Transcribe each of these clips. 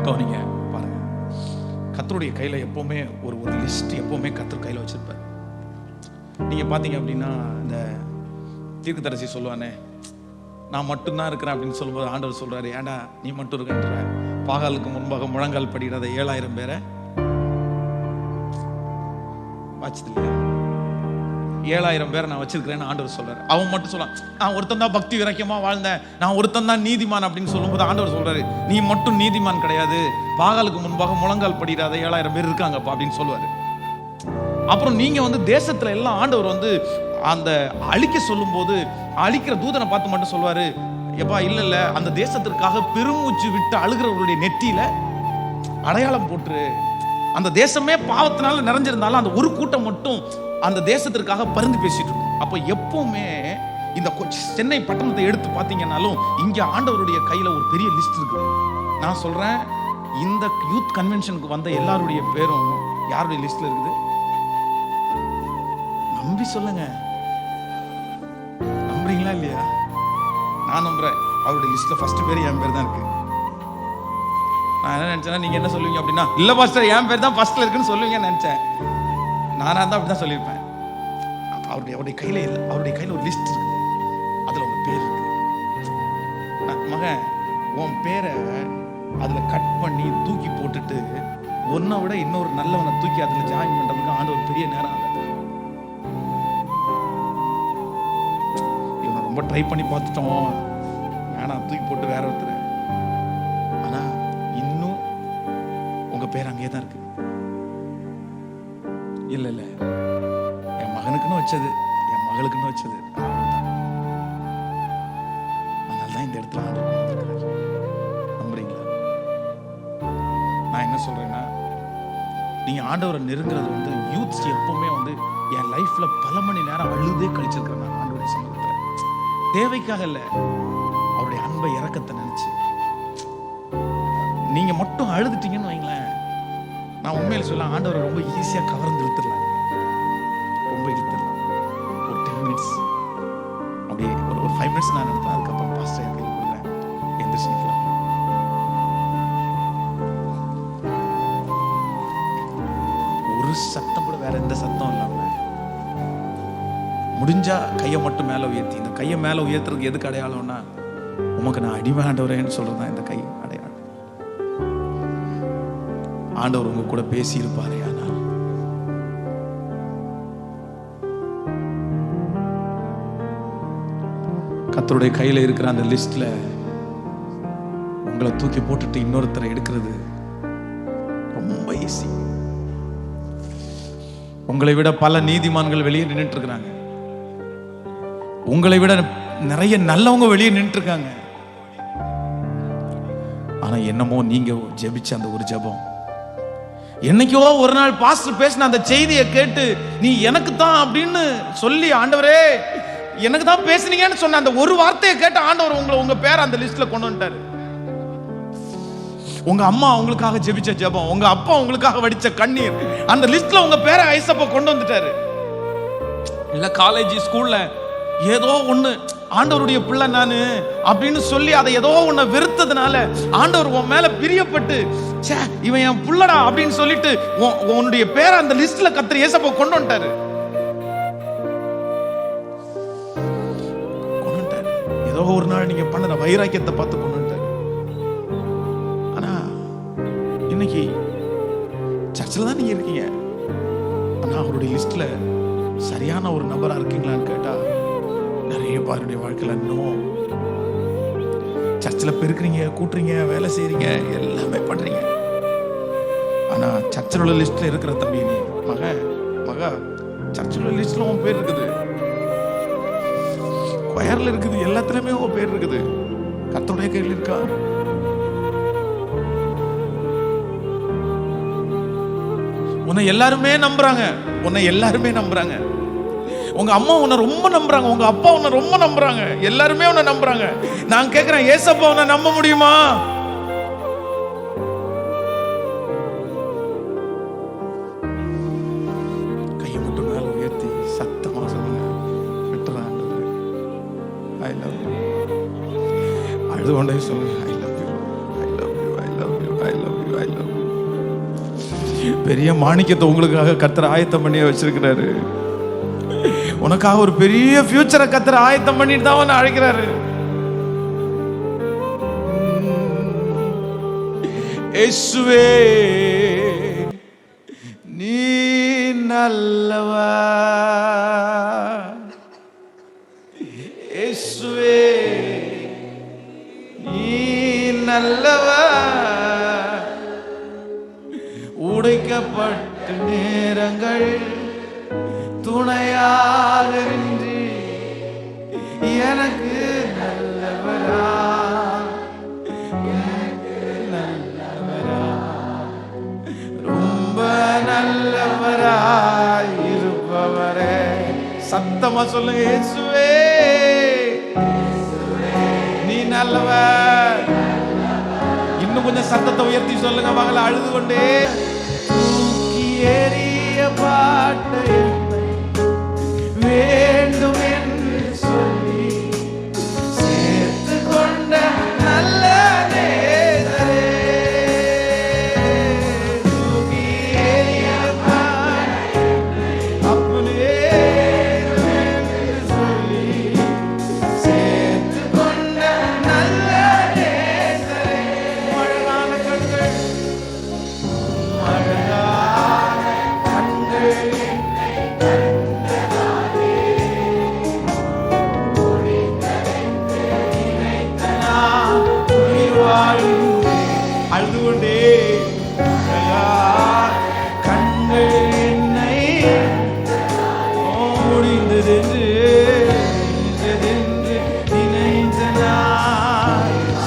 கவனிங்க, பாருங்க. கர்த்தருடைய கையில எப்பவுமே ஒரு லிஸ்ட் எப்பவுமே கர்த்தர் கையில வச்சிருப்பார். நீங்க பாத்தீங்க அப்படின்னா, இந்த தீர்க்கதரிசி சொல்லுவானே, நான் மட்டும்தான் இருக்கிறேன் அப்படின்னு சொல்லும்போது ஆண்டவர் சொல்றாரு, ஏண்டா நீ மட்டும் இருக்கின்ற, பாகாலுக்கு முன்பாக முழங்கால் படிக்கிறத 7000 பேரை வாச்சது இல்லையா? 7000 பேரை நான் வச்சிருக்கிறேன்னு ஆண்டவர் சொல்றாரு. அவன் மட்டும் சொல்ல, நான் ஒருத்தன் தான் பக்தி விரைக்கமா வாழ்ந்தேன், நான் ஒருத்தன் தான் நீதிமான் அப்படின்னு சொல்லும்போது ஆண்டவர் சொல்றாரு, நீ மட்டும் நீதிமான் கிடையாது, பாகாலுக்கு முன்பாக முழங்கால் படிக்கிறாத 7000 பேர் இருக்காங்கப்பா அப்படின்னு சொல்லுவாரு. அப்புறம் நீங்க தேசத்துல எல்லாம் ஆண்டவர் அந்த அழிக்க சொல்லும் போது அழிக்கிற தூதனை பார்த்து மட்டும் சொல்வாரு, எப்பா இல்ல அந்த தேசத்திற்காக பெருமூச்சு விட்டு அழுகிறவர்களுடைய நெற்றியில அடையாளம் போட்டு, அந்த தேசமே பாவத்தினால நிறைஞ்சிருந்தாலும் அந்த ஒரு கூட்டம் மட்டும் அந்த தேசத்திற்காக பரிந்து பேசிட்டு இருக்கும். அப்ப எப்பவுமே இந்த சென்னை பட்டணத்தை எடுத்து பார்த்தீங்கன்னாலும் இங்க ஆண்டவருடைய கையில ஒரு பெரிய லிஸ்ட் இருக்கு. நான் சொல்றேன், இந்த யூத் கன்வென்ஷனுக்கு வந்த எல்லாருடைய பேரும் யாருடைய லிஸ்ட்ல இருக்குது? நம்பி சொல்லுங்க, நம்புறீங்களா இல்லையா? நான் நம்புறேன், அவருடைய லிஸ்ட்ல ஃபர்ஸ்ட் பேர் என் பேர் தான் இருக்கு. நான் என்ன நினைச்சேன்னா, நீங்க என்ன சொல்லுவீங்க அப்படின்னா, இல்ல பாஸ்டர் என் பேர் தான் ஃபர்ஸ்ட்ல இருக்குன்னு சொல்லுவீங்கன்னு நினைச்சேன். நானா தான் அப்படிதான் சொல்லியிருப்பேன். அவருடைய கையில இல்லை, அவருடைய கையில ஒரு லிஸ்ட் இருக்கு, அதுல உங்க பேர் இருக்கு. மகன், உன் பேரை அதுல கட் பண்ணி தூக்கி போட்டுட்டு ஒன்னை விட இன்னொரு நல்லவனை தூக்கி அதுல ஜாயின் பண்றதுக்கு ஆண்டவர் பெரிய நேரம் ஆகாது. இவனை ரொம்ப ட்ரை பண்ணி பார்த்துட்டோம், வேணாம் தூக்கி போட்டு வேற ஒருத்தர். ஆனா இன்னும் உங்க பேர் அங்கேயே தான் இருக்கு. இல்ல என் மகனுக்குன்னு வச்சது, என் மகளுக்குன்னு வச்சது, அதனாலதான் இந்த இடத்துல ஆண்டவர் வந்திருக்கிறார். நம்புறீங்களா? நான் என்ன சொல்றேன்னா, நீங்க ஆண்டவரை நெருங்குறது யூத் எப்பவுமே என் லைஃப்ல பல மணி நேரம் அழுதே கழிச்சிருக்கிறேன் நான் ஆண்டவருடைய சமூகத்துல. தேவைக்காக இல்ல, அவருடைய அன்பை இரக்கத்தை நினைச்சு. நீங்க மட்டும் அழுதுட்டீங்கன்னு வைங்களேன், நான் உண்மையில சொல்ல ஆண்டவரை ரொம்ப ஈஸியா கவர்ந்து இழுத்துடலாம். ரொம்ப இழுத்துடலாம். ஒரு 10 மினிட்ஸ் அப்படியே ஒரு 5 மினிட்ஸ் நான் நடத்தேன். அதுக்கப்புறம் பாஸ்டர் எனக்கு கொடுக்குறேன், எந்திரிச்சு நிக்கலாம். ஒரு சத்தம் கூட, வேற எந்த சத்தம் இல்லாம முடிஞ்சா கையை மட்டும் மேல உயர்த்தி. இந்த கையை மேல உயர்த்துறதுக்கு எதுக்கு அடையாளம்னா, உமக்கு நான் அடிமை ஆண்டவரேன்னு சொல்றதுதான் இந்த கை அடையாளம். ஆண்டவர் உங்க கூட பேசி இருப்பாரே, ஆனால் கர்த்தருடைய கையில இருக்கிற அந்த லிஸ்ட்ல உங்களை தூக்கி போட்டுட்டு இன்னொருத்தரை எடுக்கிறது ரொம்ப ஈஸி. உங்களை விட பல நீதிமான்கள் வெளியே நின்றுட்டு இருக்கிறாங்க. உங்களை விட நிறைய நல்லவங்க வெளியே நின்றுட்டு இருக்காங்க. ஆனா என்னமோ நீங்க ஜெபிச்ச அந்த ஒரு ஜெபம், என்னைக்கோ ஒரு நாள் பாஸ்டர் பேசின அந்த செய்தியை கேட்டு நீ எனக்கு தான் அப்படின்னு சொல்லி, ஆண்டவரே எனக்கு தான் பேசுனீங்கன்னு சொன்ன அந்த ஒரு வார்த்தையை கேட்டு ஆண்டவர் உங்க பேரை அந்த லிஸ்ட்ல கொண்டு வந்துட்டாரு. உங்க அம்மா உங்களுக்காக ஜெபிச்ச ஜெபம், உங்க அப்பா உங்களுக்காக வடிச்ச கண்ணீர், அந்த லிஸ்ட்ல உங்க பேரை ஐசப்பா கொண்டு வந்துட்டாரு. இல்ல காலேஜ் ஸ்கூல்ல ஏதோ ஒண்ணு ஆண்டவருடைய பிள்ளை நானு அப்படின்னு சொல்லி அதை ஏதோ ஒண்ணு வெறுத்ததுனால ஆண்டவர் உன் மேல பிரியப்பட்டு, ச்சே இவன் என் புள்ளடா அப்படின்னு சொல்லிட்டு உன்னுடைய பேரை அந்த லிஸ்ட்ல கர்த்தர் இயேசுவை கொண்டு வந்துட்டாரு. ஏதோ ஒரு நாள் நீங்க பண்ண வைராக்கியத்தை பார்த்து கொண்டு வந்துட்டாரு. ஆனா இன்னைக்கு சர்ச்சில் தான் நீங்க இருக்கீங்க, ஆனா அவருடைய லிஸ்ட்ல சரியான ஒரு நபரா இருக்கீங்களான்னு கேட்டா நிறைய பேருடைய வாழ்க்கையில இன்னும் சர்ச்சில் பெருக்குறீங்க, கூட்டுறீங்க, வேலை செய்றீங்க, எல்லாமே பண்றீங்க. ஆனா சர்ச்சில் உள்ள லிஸ்ட்ல இருக்கிற தம்பி, நீ மக சர்ச்சில் உள்ள லிஸ்ட்ல உன் பேர் இருக்குது, கொயர்ல இருக்குது, எல்லாத்துலயுமே உன் பேர் இருக்குது. கர்த்தருடைய கையில் இருக்கா? உன்னை எல்லாருமே நம்புறாங்க, உன்னை எல்லாருமே நம்புறாங்க. உங்க அம்மா உன்னை ரொம்ப நம்புறாங்க, உங்க அப்பா உன்னை ரொம்ப நம்புறாங்க, எல்லாருமே உன்னை நம்புறாங்க. நான் கேட்கிறேன், ஏசப்பா உன்னை நம்ப முடியுமா? கையை மட்டும் மேல உயர்த்தி சத்தமா சொல்லுங்க, விட்டுறேன் ஐ லவ் யூ. அழுது கொண்டே சொல்லுங்க, ஐ love you, I love you, I love you, I love பெரிய மாணிக்கத்தை உங்களுக்காக கர்த்தர் ஆயத்தம் பண்ணி வச்சிருக்கிறாரு. உனக்காக ஒரு பெரிய ஃபியூச்சரை கர்த்தர் ஆயத்தம் பண்ணிட்டு தான் அவனை அழைக்கிறாரு. இயேசுவே நீ நல்லவா, இயேசுவே நீ நல்லவா, உடைக்கப்பட்ட நேரங்கள் துணையாக நின்று எனக்கு நல்லவரா, ரொம்ப நல்லவரா இருப்பவரே. சத்தமா சொல்லுங்க, இயேசுவே நீ நல்லவர். இன்னும் கொஞ்சம் சத்தத்தை உயர்த்தி சொல்லுங்க. மகள அழுது கொண்டே தூக்கி எறிய பாட்டை வேண்டும் என்று சொல்லி சேர்த்து கொண்ட நல்ல நேசரே, தூக்கி எறிய பாட்டை அப்படியே என்று சொல்லி சேர்த்து கொண்ட நல்ல நேசரே. அழகான கண்கள், அழகான கண்கள் அழுது கொண்டே கண்கள் என்னை முடிந்தது என்று நினைத்தனா.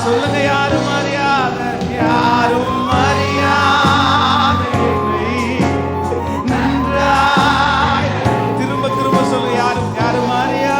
சொல்லுங்க, யாரும் அறியாத, யாரும் அறியாத நன்றாய். திரும்ப திரும்ப சொல்லுங்க, யாரும் யாரும் அறியாத,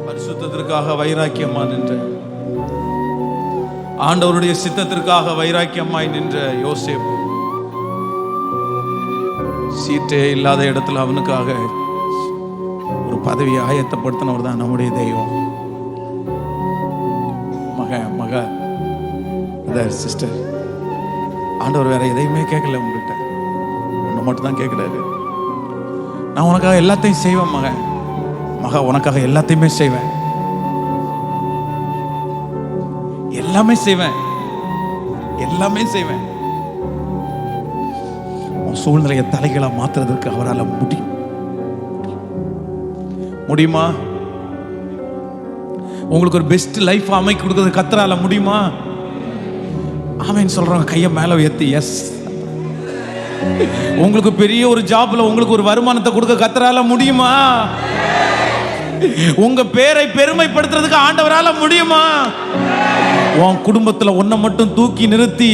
பரிசுத்தத்திற்காக வைராக்கியமா நின்ற, ஆண்டவருடைய சித்தத்திற்காக வைராக்கியமாய் நின்ற யோசேப்பு சீட்டே இல்லாத இடத்துல அவனுக்காக ஒரு பதவியை ஆயத்தப்படுத்தினவர் தான் நம்முடைய தெய்வம். மக சிஸ்டர், ஆண்டவர் வேற எதையுமே கேட்கல உங்ககிட்ட, ஒன்று மட்டும் தான் கேட்கிறாரு. நான் உனக்காக எல்லாத்தையும் செய்வேன் மக, உனக்காக எல்லாத்தையுமே செய்வேன், எல்லாமே செய்வேன், எல்லாமே செய்வேன். உன் சூழ்நிலையை தலைகளா மாத்துறதுக்கு அவரால் முடியுமா? உங்களுக்கு ஒரு பெஸ்ட் லைஃப் அமைக்க கொடுக்கிறது கர்த்தரால முடியுமா? ஆமென் சொல்றாங்க, கையை மேல உயர்த்தி. எஸ். உங்களுக்கு பெரிய ஒரு ஜாப்ல உங்களுக்கு ஒரு வருமானத்தை கொடுக்க கர்த்தரால முடியுமா? உங்க பேரை பெருமைப்படுத்துறதுக்கு ஆண்டவரால முடியுமா? உன் குடும்பத்துல உன்னை மட்டும் தூக்கி நிறுத்தி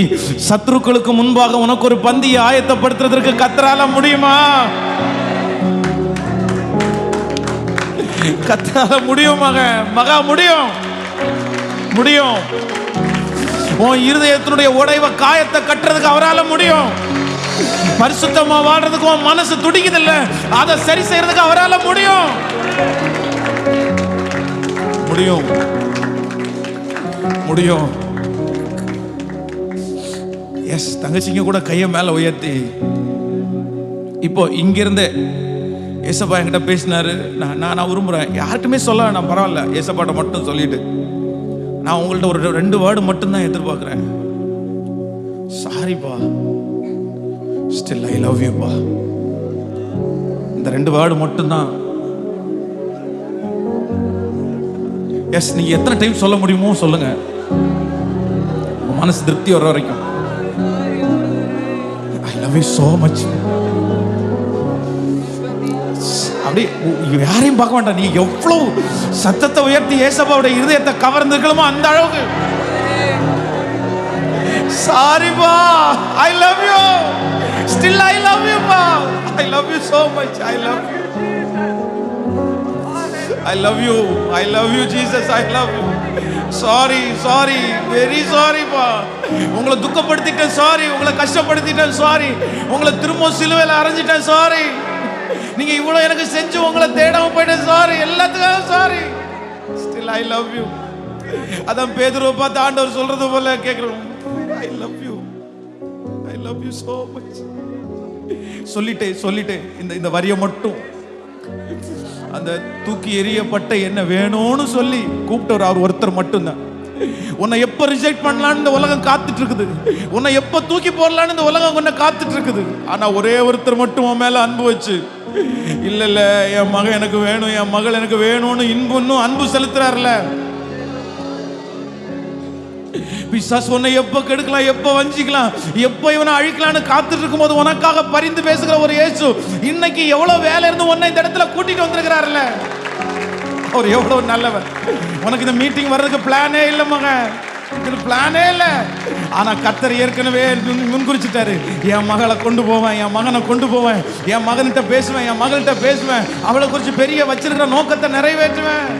சத்துருக்களுக்கு முன்பாக உனக்கு ஒரு பந்தியை ஆயத்தப்படுத்துறதுக்கு கர்த்தரால முடியுமா? கர்த்தரால முடியும் மகா, முடியும். உன் இருதயத்தினுடைய உடைவை காயத்தை கட்டுறதுக்கு அவரால முடியும். பரிசுத்தமா வாழ்றதுக்கு உன் மனசு துடிக்குது இல்ல, அதை சரி செய்யறதுக்கு அவரால முடியும். எஸ். தங்கச்சிங்க கூட கையை மேல உயர்த்தி, இப்போ இங்கிருந்து ஏசப்பா என்கிட்ட பேசினாரு, நான் விரும்புறேன், யார்கிட்டுமே சொல்ல வேண்டாம், பரவாயில்ல, ஏசப்பாட்ட மட்டும் சொல்லிட்டு நான் உங்கள்ட்ட ஒரு 2 வேர்டு மட்டும்தான் எதிர்பார்க்கிறேன். சாரிப்பா, ஸ்டில் ஐ லவ் யூ பா. இந்த 2 வேர்டு மட்டும்தான். எஸ், நீங்க எத்தனை டைம் சொல்ல முடியுமோ சொல்லுங்க, மனசு திருப்தி வர வரைக்கும். ஐ லவ் யூ so much. அப்படி யாரையும் பார்க்க வேண்டாம், நீ எவ்வளவு சத்தத்தை உயர்த்தி ஏசப்பாவுடைய இருதயத்தை கவர்ந்துக்கணுமோ அந்த அளவுக்கு. சாரி பா, I love you, still I love you பா, I love you so much, I love you, I love you, I love you Jesus, I love you. Sorry sorry, very sorry பா, உங்களை துக்கப்படுத்திட்டேன் சாரி, உங்களை கஷ்டப்படுத்திட்டேன் sorry, உங்களை திரும்ப சிலுவையில் அரைஞ்சிட்டேன் sorry, நீங்க இவ்வளவு எனக்கு செஞ்சு உங்களை தேடாம போயிட்டேன் சாரி, எல்லாத்துக்கும் sorry, still I love you. அதான் பேதுருவை பார்த்து ஆண்டவர் சொல்றது போல கேட்கிறோம், ஐ love you, I love you so much. சொல்லிட்டேன் இந்த வரியை மட்டும், அந்த தூக்கி எறியப்பட்ட என்ன வேணும்னு சொல்லி கூப்பிட்டவர் அவர் ஒருத்தர் மட்டும்தான். உன்னை எப்ப ரிஜெக்ட் பண்ணலான்னு இந்த உலகம் காத்துட்டு இருக்குது, உன்னை எப்ப தூக்கி போடலான்னு இந்த உலகம் உன்னை காத்துட்டு இருக்குது. ஆனா ஒரே ஒருத்தர் மட்டும் உன் மேல அன்பு வச்சு, இல்ல இல்ல என் மகன் எனக்கு வேணும், என் மகள் எனக்கு வேணும்னு இன்னும் அன்பு செலுத்துறாருல. பிசாசு உன்னை எப்ப கெடுக்கலாம், எப்ப வஞ்சிக்கலாம், எப்ப இவனை அழிக்கலான்னு காத்துட்டு இருக்கும் போது உனக்காக பரிந்து பேசுகிற ஒரு இயேசு இன்னைக்கு எவ்வளவு வேலை இருந்து உன்னை இந்த இடத்துல கூட்டிட்டு வந்திருக்கிறாருல்ல. அவர் எவ்வளவு நல்லவர். உனக்கு இந்த மீட்டிங் வர்றதுக்கு பிளானே இல்லை மகன், பிளானே இல்லை. ஆனா கர்த்தர் ஏற்கனவே முன்குறிச்சிட்டாரு, என் மகளை கொண்டு போவேன், என் மகனை கொண்டு போவேன், என் மகன்கிட்ட பேசுவேன், என் மகள்கிட்ட பேசுவேன், அவளை குறித்து பெரிய வச்சிருக்கிற நோக்கத்தை நிறைவேற்றுவேன்.